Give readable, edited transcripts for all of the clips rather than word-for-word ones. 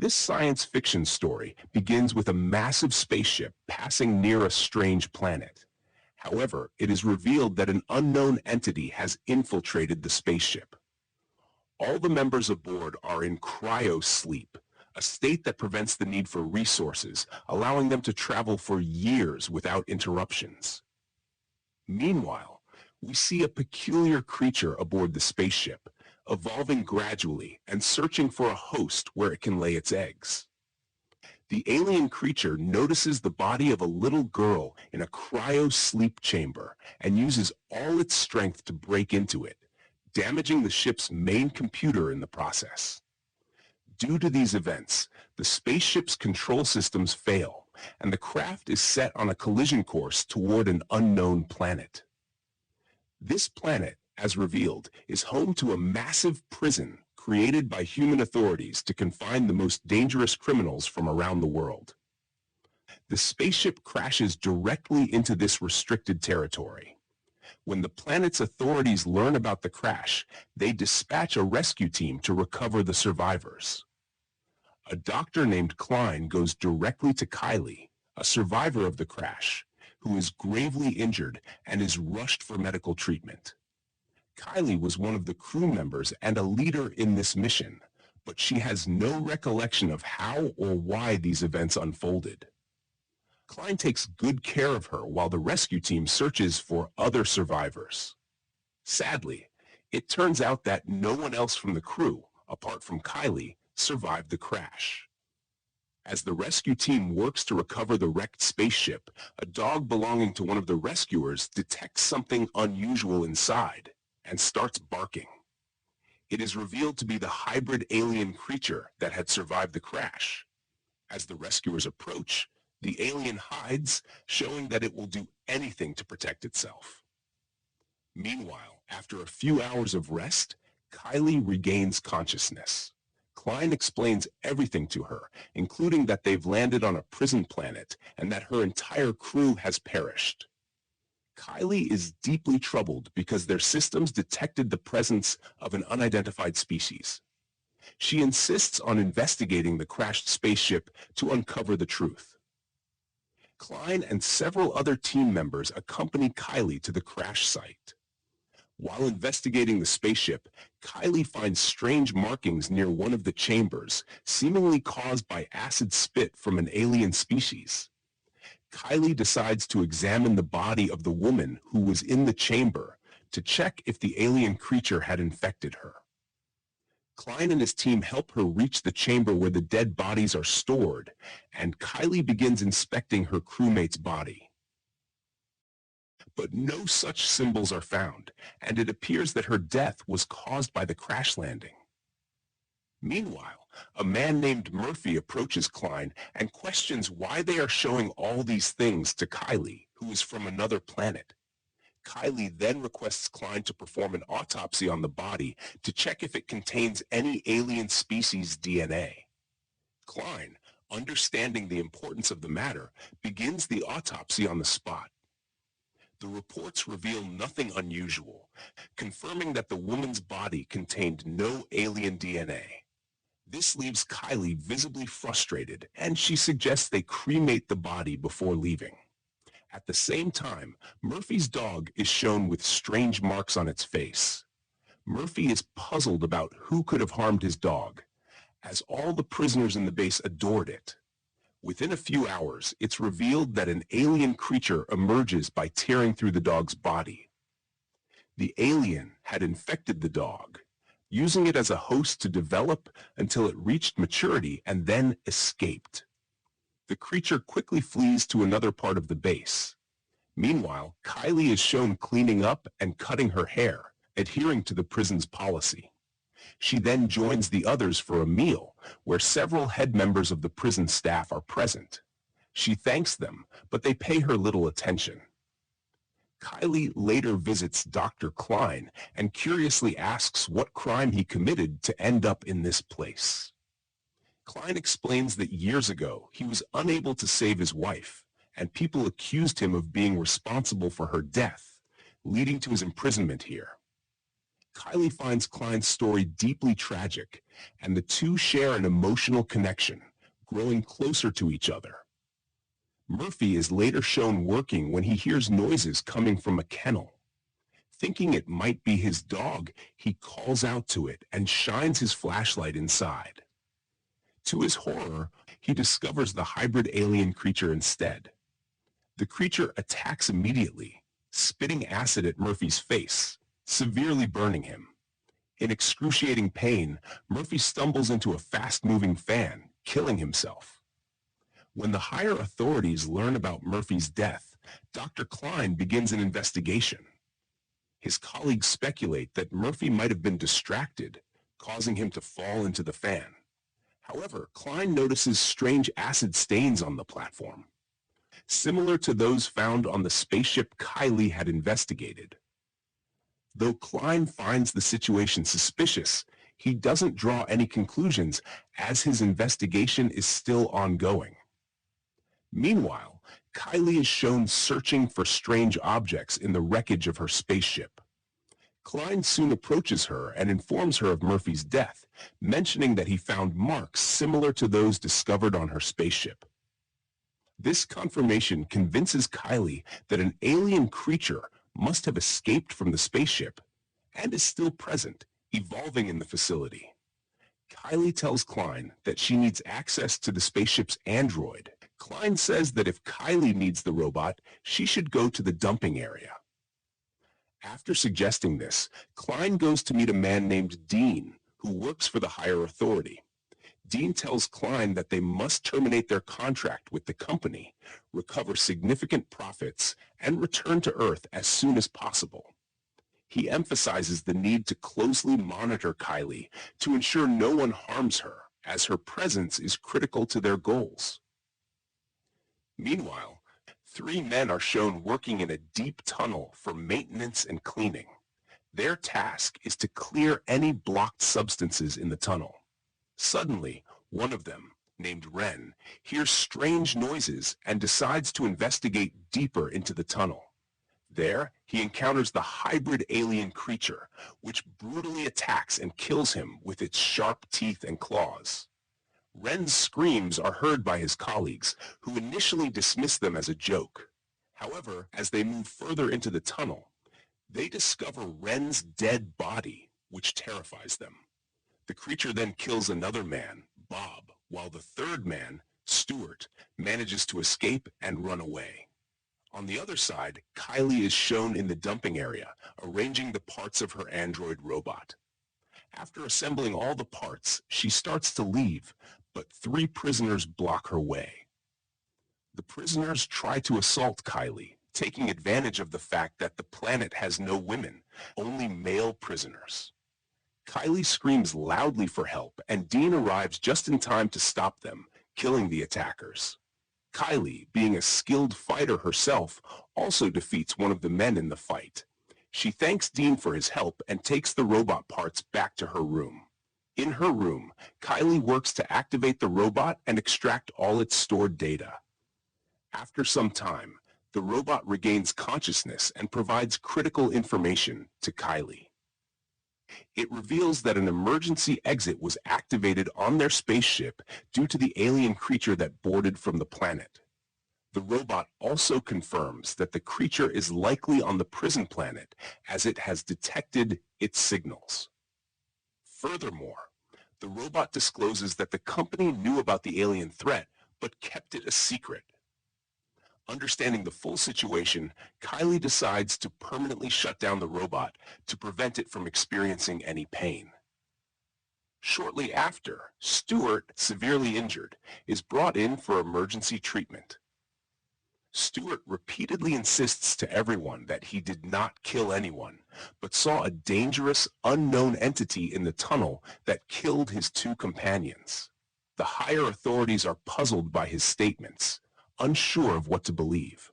This science fiction story begins with a massive spaceship passing near a strange planet. However, it is revealed that an unknown entity has infiltrated the spaceship. All the members aboard are in cryo-sleep, a state that prevents the need for resources, allowing them to travel for years without interruptions. Meanwhile, we see a peculiar creature aboard the spaceship, evolving gradually and searching for a host where it can lay its eggs. The alien creature notices the body of a little girl in a cryo-sleep chamber and uses all its strength to break into it, damaging the ship's main computer in the process. Due to these events, the spaceship's control systems fail, and the craft is set on a collision course toward an unknown planet. This planet, as revealed, is home to a massive prison created by human authorities to confine the most dangerous criminals from around the world. The spaceship crashes directly into this restricted territory. When the planet's authorities learn about the crash, they dispatch a rescue team to recover the survivors. A doctor named Klein goes directly to Kylie, a survivor of the crash, who is gravely injured and is rushed for medical treatment. Kylie was one of the crew members and a leader in this mission, but she has no recollection of how or why these events unfolded. Klein takes good care of her while the rescue team searches for other survivors. Sadly, it turns out that no one else from the crew, apart from Kylie, survived the crash. As the rescue team works to recover the wrecked spaceship, a dog belonging to one of the rescuers detects something unusual inside and starts barking. It is revealed to be the hybrid alien creature that had survived the crash. As the rescuers approach, the alien hides, showing that it will do anything to protect itself. Meanwhile, after a few hours of rest, Kylie regains consciousness. Klein explains everything to her, including that they've landed on a prison planet and that her entire crew has perished. Kylie is deeply troubled because their systems detected the presence of an unidentified species. She insists on investigating the crashed spaceship to uncover the truth. Klein and several other team members accompany Kylie to the crash site. While investigating the spaceship, Kylie finds strange markings near one of the chambers, seemingly caused by acid spit from an alien species. Kylie decides to examine the body of the woman who was in the chamber to check if the alien creature had infected her. Klein and his team help her reach the chamber where the dead bodies are stored, and Kylie begins inspecting her crewmate's body. But no such symbols are found, and it appears that her death was caused by the crash landing. Meanwhile, a man named Murphy approaches Klein and questions why they are showing all these things to Kylie, who is from another planet. Kylie then requests Klein to perform an autopsy on the body to check if it contains any alien species DNA. Klein, understanding the importance of the matter, begins the autopsy on the spot. The reports reveal nothing unusual, confirming that the woman's body contained no alien DNA. This leaves Kylie visibly frustrated, and she suggests they cremate the body before leaving. At the same time, Murphy's dog is shown with strange marks on its face. Murphy is puzzled about who could have harmed his dog, as all the prisoners in the base adored it. Within a few hours, it's revealed that an alien creature emerges by tearing through the dog's body. The alien had infected the dog, using it as a host to develop until it reached maturity and then escaped. The creature quickly flees to another part of the base. Meanwhile, Kylie is shown cleaning up and cutting her hair, adhering to the prison's policy. She then joins the others for a meal, where several head members of the prison staff are present. She thanks them, but they pay her little attention. Kylie later visits Dr. Klein and curiously asks what crime he committed to end up in this place. Klein explains that years ago he was unable to save his wife, and people accused him of being responsible for her death, leading to his imprisonment here. Kylie finds Klein's story deeply tragic, and the two share an emotional connection, growing closer to each other. Murphy is later shown working when he hears noises coming from a kennel. Thinking it might be his dog, he calls out to it and shines his flashlight inside. To his horror, he discovers the hybrid alien creature instead. The creature attacks immediately, spitting acid at Murphy's face, severely burning him. In excruciating pain, Murphy stumbles into a fast-moving fan, killing himself. When the higher authorities learn about Murphy's death, Dr. Klein begins an investigation. His colleagues speculate that Murphy might have been distracted, causing him to fall into the fan. However, Klein notices strange acid stains on the platform, similar to those found on the spaceship Kylie had investigated. Though Klein finds the situation suspicious, he doesn't draw any conclusions as his investigation is still ongoing. Meanwhile, Kylie is shown searching for strange objects in the wreckage of her spaceship. Klein soon approaches her and informs her of Murphy's death, mentioning that he found marks similar to those discovered on her spaceship. This confirmation convinces Kylie that an alien creature must have escaped from the spaceship and is still present, evolving in the facility. Kylie tells Klein that she needs access to the spaceship's android. Klein says that if Kylie needs the robot, she should go to the dumping area. After suggesting this, Klein goes to meet a man named Dean, who works for the higher authority. Dean tells Klein that they must terminate their contract with the company, recover significant profits, and return to Earth as soon as possible. He emphasizes the need to closely monitor Kylie to ensure no one harms her, as her presence is critical to their goals. Meanwhile, 3 men are shown working in a deep tunnel for maintenance and cleaning. Their task is to clear any blocked substances in the tunnel. Suddenly, one of them, named Ren, hears strange noises and decides to investigate deeper into the tunnel. There, he encounters the hybrid alien creature, which brutally attacks and kills him with its sharp teeth and claws. Ren's screams are heard by his colleagues, who initially dismiss them as a joke. However, as they move further into the tunnel, they discover Ren's dead body, which terrifies them. The creature then kills another man, Bob, while the third man, Stuart, manages to escape and run away. On the other side, Kylie is shown in the dumping area, arranging the parts of her android robot. After assembling all the parts, she starts to leave, but 3 prisoners block her way. The prisoners try to assault Kylie, taking advantage of the fact that the planet has no women, only male prisoners. Kylie screams loudly for help, and Dean arrives just in time to stop them, killing the attackers. Kylie, being a skilled fighter herself, also defeats one of the men in the fight. She thanks Dean for his help and takes the robot parts back to her room. In her room, Kylie works to activate the robot and extract all its stored data. After some time, the robot regains consciousness and provides critical information to Kylie. It reveals that an emergency exit was activated on their spaceship due to the alien creature that boarded from the planet. The robot also confirms that the creature is likely on the prison planet as it has detected its signals. Furthermore, the robot discloses that the company knew about the alien threat but kept it a secret. Understanding the full situation, Kylie decides to permanently shut down the robot to prevent it from experiencing any pain. Shortly after, Stuart, severely injured, is brought in for emergency treatment. Stuart repeatedly insists to everyone that he did not kill anyone, but saw a dangerous, unknown entity in the tunnel that killed his 2 companions. The higher authorities are puzzled by his statements, unsure of what to believe.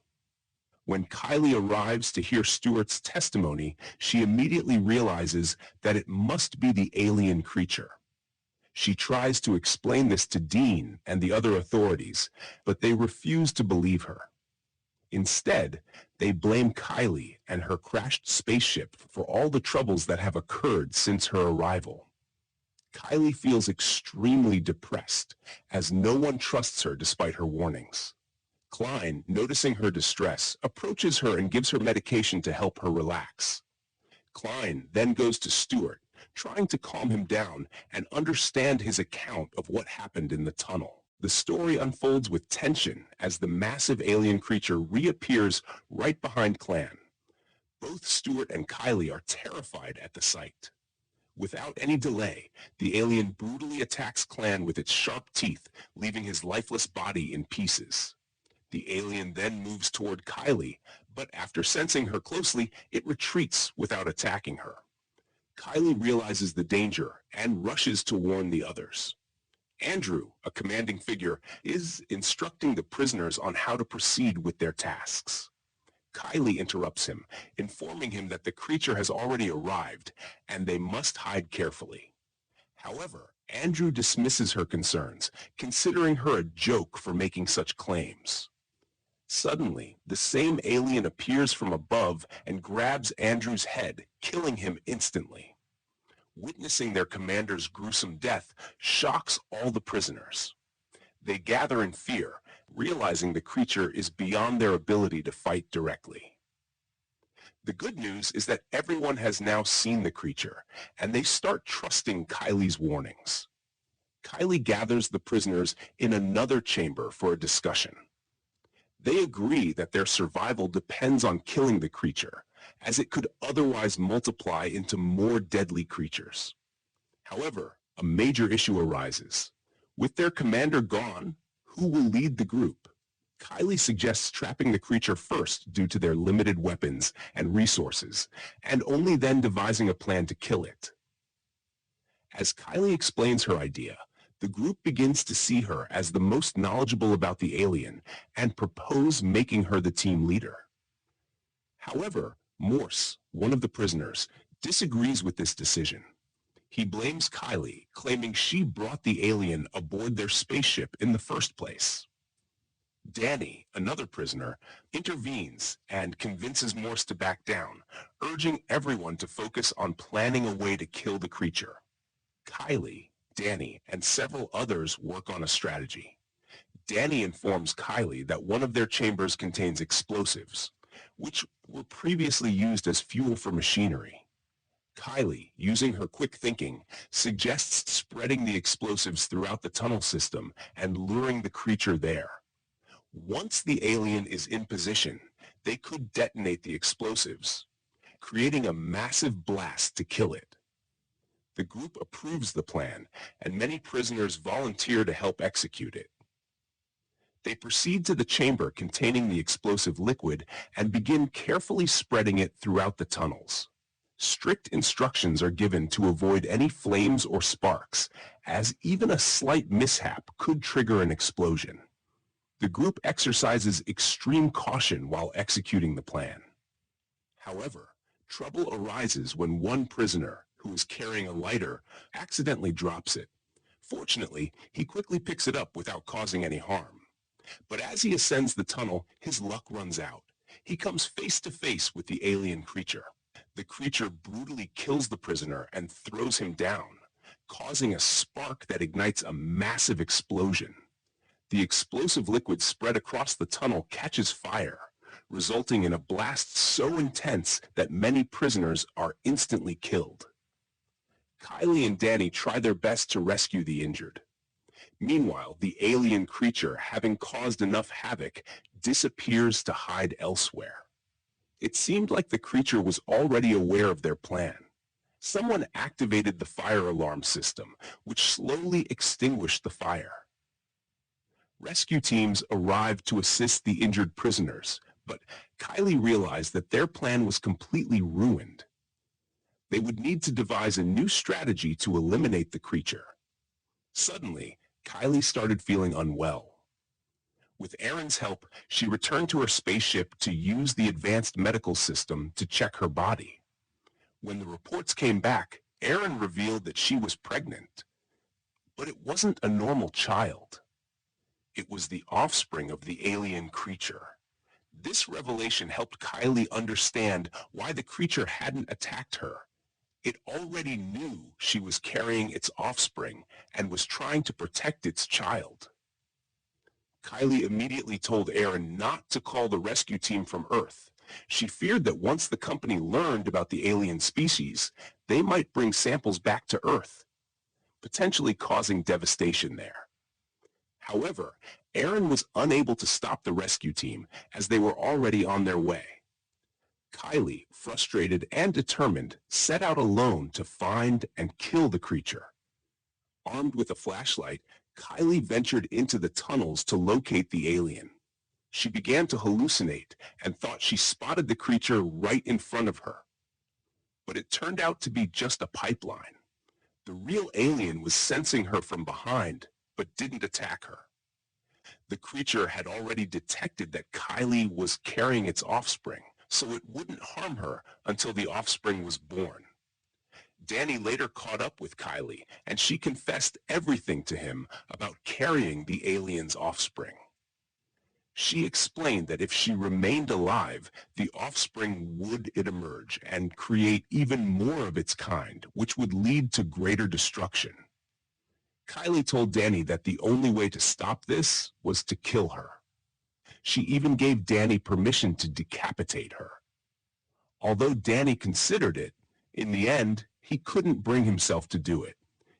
When Kylie arrives to hear Stuart's testimony, she immediately realizes that it must be the alien creature. She tries to explain this to Dean and the other authorities, but they refuse to believe her. Instead, they blame Kylie and her crashed spaceship for all the troubles that have occurred since her arrival. Kylie feels extremely depressed, as no one trusts her despite her warnings. Klein, noticing her distress, approaches her and gives her medication to help her relax. Klein then goes to Stuart, trying to calm him down and understand his account of what happened in the tunnel. The story unfolds with tension as the massive alien creature reappears right behind Klein. Both Stuart and Kylie are terrified at the sight. Without any delay, the alien brutally attacks Klein with its sharp teeth, leaving his lifeless body in pieces. The alien then moves toward Kylie, but after sensing her closely, it retreats without attacking her. Kylie realizes the danger and rushes to warn the others. Andrew, a commanding figure, is instructing the prisoners on how to proceed with their tasks. Kylie interrupts him, informing him that the creature has already arrived and they must hide carefully. However, Andrew dismisses her concerns, considering her a joke for making such claims. Suddenly, the same alien appears from above and grabs Andrew's head, killing him instantly. Witnessing their commander's gruesome death shocks all the prisoners. They gather in fear, realizing the creature is beyond their ability to fight directly. The good news is that everyone has now seen the creature, and they start trusting Kylie's warnings. Kylie gathers the prisoners in another chamber for a discussion. They agree that their survival depends on killing the creature, as it could otherwise multiply into more deadly creatures. However, a major issue arises. With their commander gone, who will lead the group? Kylie suggests trapping the creature first due to their limited weapons and resources, and only then devising a plan to kill it. As Kylie explains her idea, the group begins to see her as the most knowledgeable about the alien and propose making her the team leader. However, Morse, one of the prisoners, disagrees with this decision. He blames Kylie, claiming she brought the alien aboard their spaceship in the first place. Danny, another prisoner, intervenes and convinces Morse to back down, urging everyone to focus on planning a way to kill the creature. Kylie, Danny, and several others work on a strategy. Danny informs Kylie that one of their chambers contains explosives, which were previously used as fuel for machinery. Kylie, using her quick thinking, suggests spreading the explosives throughout the tunnel system and luring the creature there. Once the alien is in position, they could detonate the explosives, creating a massive blast to kill it. The group approves the plan, and many prisoners volunteer to help execute it. They proceed to the chamber containing the explosive liquid and begin carefully spreading it throughout the tunnels. Strict instructions are given to avoid any flames or sparks, as even a slight mishap could trigger an explosion. The group exercises extreme caution while executing the plan. However, trouble arises when one prisoner, who is carrying a lighter, accidentally drops it. Fortunately, he quickly picks it up without causing any harm. But as he ascends the tunnel, his luck runs out. He comes face to face with the alien creature. The creature brutally kills the prisoner and throws him down, causing a spark that ignites a massive explosion. The explosive liquid spread across the tunnel catches fire, resulting in a blast so intense that many prisoners are instantly killed. Kylie and Danny try their best to rescue the injured. Meanwhile, the alien creature, having caused enough havoc, disappears to hide elsewhere. It seemed like the creature was already aware of their plan. Someone activated the fire alarm system, which slowly extinguished the fire. Rescue teams arrived to assist the injured prisoners, but Kylie realized that their plan was completely ruined. They would need to devise a new strategy to eliminate the creature. Suddenly, Kylie started feeling unwell. With Aaron's help, she returned to her spaceship to use the advanced medical system to check her body. When the reports came back, Aaron revealed that she was pregnant. But it wasn't a normal child. It was the offspring of the alien creature. This revelation helped Kylie understand why the creature hadn't attacked her. It already knew she was carrying its offspring and was trying to protect its child. Kylie immediately told Aaron not to call the rescue team from Earth. She feared that once the company learned about the alien species, they might bring samples back to Earth, potentially causing devastation there. However, Aaron was unable to stop the rescue team as they were already on their way. Kylie, frustrated and determined, set out alone to find and kill the creature. Armed with a flashlight, Kylie ventured into the tunnels to locate the alien. She began to hallucinate and thought she spotted the creature right in front of her. But it turned out to be just a pipeline. The real alien was sensing her from behind, but didn't attack her. The creature had already detected that Kylie was carrying its offspring, so it wouldn't harm her until the offspring was born. Danny later caught up with Kylie, and she confessed everything to him about carrying the alien's offspring. She explained that if she remained alive, the offspring would emerge and create even more of its kind, which would lead to greater destruction. Kylie told Danny that the only way to stop this was to kill her. She even gave Danny permission to decapitate her. Although Danny considered it, in the end, he couldn't bring himself to do it.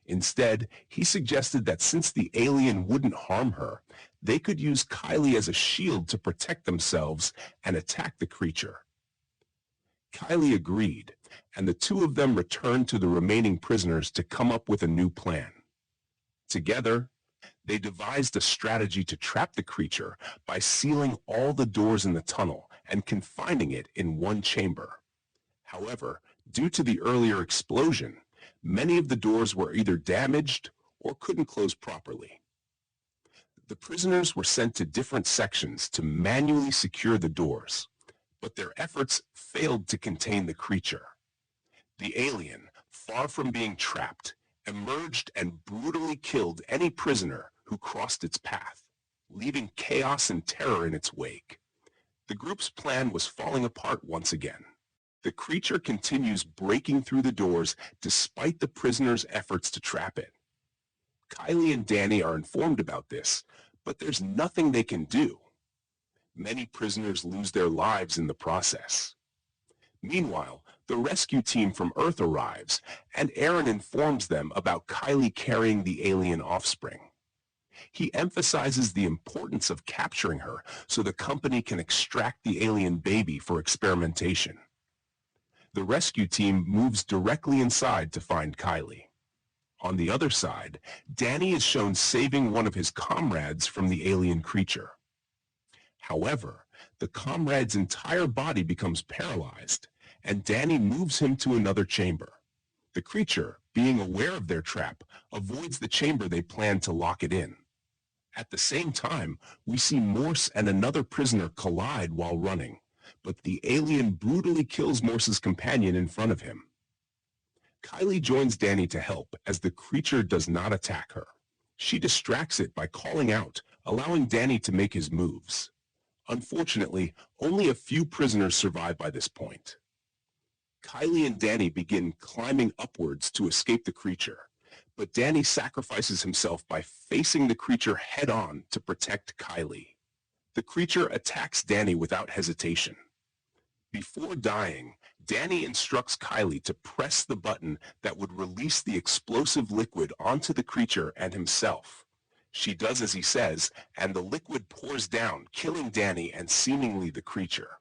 Instead, he suggested that since the alien wouldn't harm her, they could use Kylie as a shield to protect themselves and attack the creature. Kylie agreed, and the two of them returned to the remaining prisoners to come up with a new plan. Together, they devised a strategy to trap the creature by sealing all the doors in the tunnel and confining it in one chamber. However, due to the earlier explosion, many of the doors were either damaged or couldn't close properly. The prisoners were sent to different sections to manually secure the doors, but their efforts failed to contain the creature. The alien, far from being trapped, emerged and brutally killed any prisoner who crossed its path, leaving chaos and terror in its wake. The group's plan was falling apart once again. The creature continues breaking through the doors despite the prisoners' efforts to trap it. Kylie and Danny are informed about this, but there's nothing they can do. Many prisoners lose their lives in the process. Meanwhile, the rescue team from Earth arrives, and Aaron informs them about Kylie carrying the alien offspring. He emphasizes the importance of capturing her so the company can extract the alien baby for experimentation. The rescue team moves directly inside to find Kylie. On the other side, Danny is shown saving one of his comrades from the alien creature. However, the comrade's entire body becomes paralyzed, and Danny moves him to another chamber. The creature, being aware of their trap, avoids the chamber they plan to lock it in. At the same time, we see Morse and another prisoner collide while running, but the alien brutally kills Morse's companion in front of him. Kylie joins Danny to help as the creature does not attack her. She distracts it by calling out, allowing Danny to make his moves. Unfortunately, only a few prisoners survive by this point. Kylie and Danny begin climbing upwards to escape the creature, but Danny sacrifices himself by facing the creature head-on to protect Kylie. The creature attacks Danny without hesitation. Before dying, Danny instructs Kylie to press the button that would release the explosive liquid onto the creature and himself. She does as he says, and the liquid pours down, killing Danny and seemingly the creature.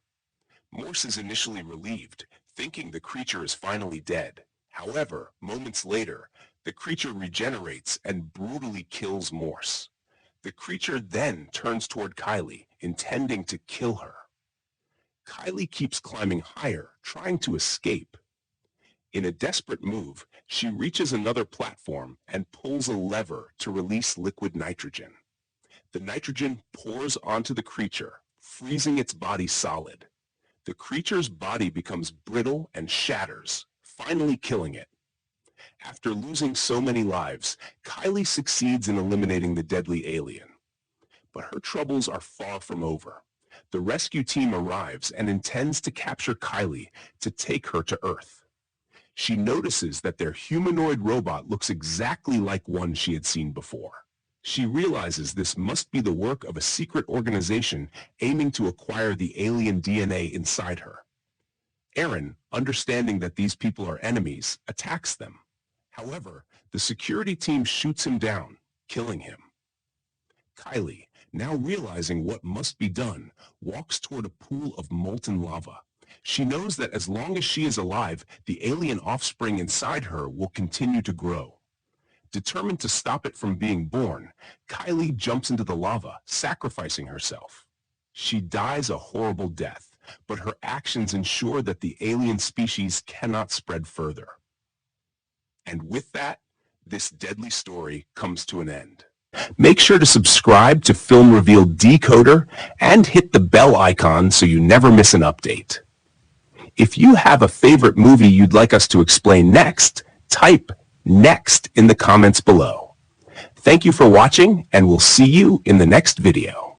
Morse is initially relieved, thinking the creature is finally dead. However, moments later, the creature regenerates and brutally kills Morse. The creature then turns toward Kylie, intending to kill her. Kylie keeps climbing higher, trying to escape. In a desperate move, she reaches another platform and pulls a lever to release liquid nitrogen. The nitrogen pours onto the creature, freezing its body solid. The creature's body becomes brittle and shatters, finally killing it. After losing so many lives, Kylie succeeds in eliminating the deadly alien. But her troubles are far from over. The rescue team arrives and intends to capture Kylie to take her to Earth. She notices that their humanoid robot looks exactly like one she had seen before. She realizes this must be the work of a secret organization aiming to acquire the alien DNA inside her. Aaron, understanding that these people are enemies, attacks them. However, the security team shoots him down, killing him. Kylie, now realizing what must be done, walks toward a pool of molten lava. She knows that as long as she is alive, the alien offspring inside her will continue to grow. Determined to stop it from being born, Kylie jumps into the lava, sacrificing herself. She dies a horrible death, but her actions ensure that the alien species cannot spread further. And with that, this deadly story comes to an end. Make sure to subscribe to Film Reveal Decoder and hit the bell icon so you never miss an update. If you have a favorite movie you'd like us to explain next, type "next" in the comments below. Thank you for watching, and we'll see you in the next video.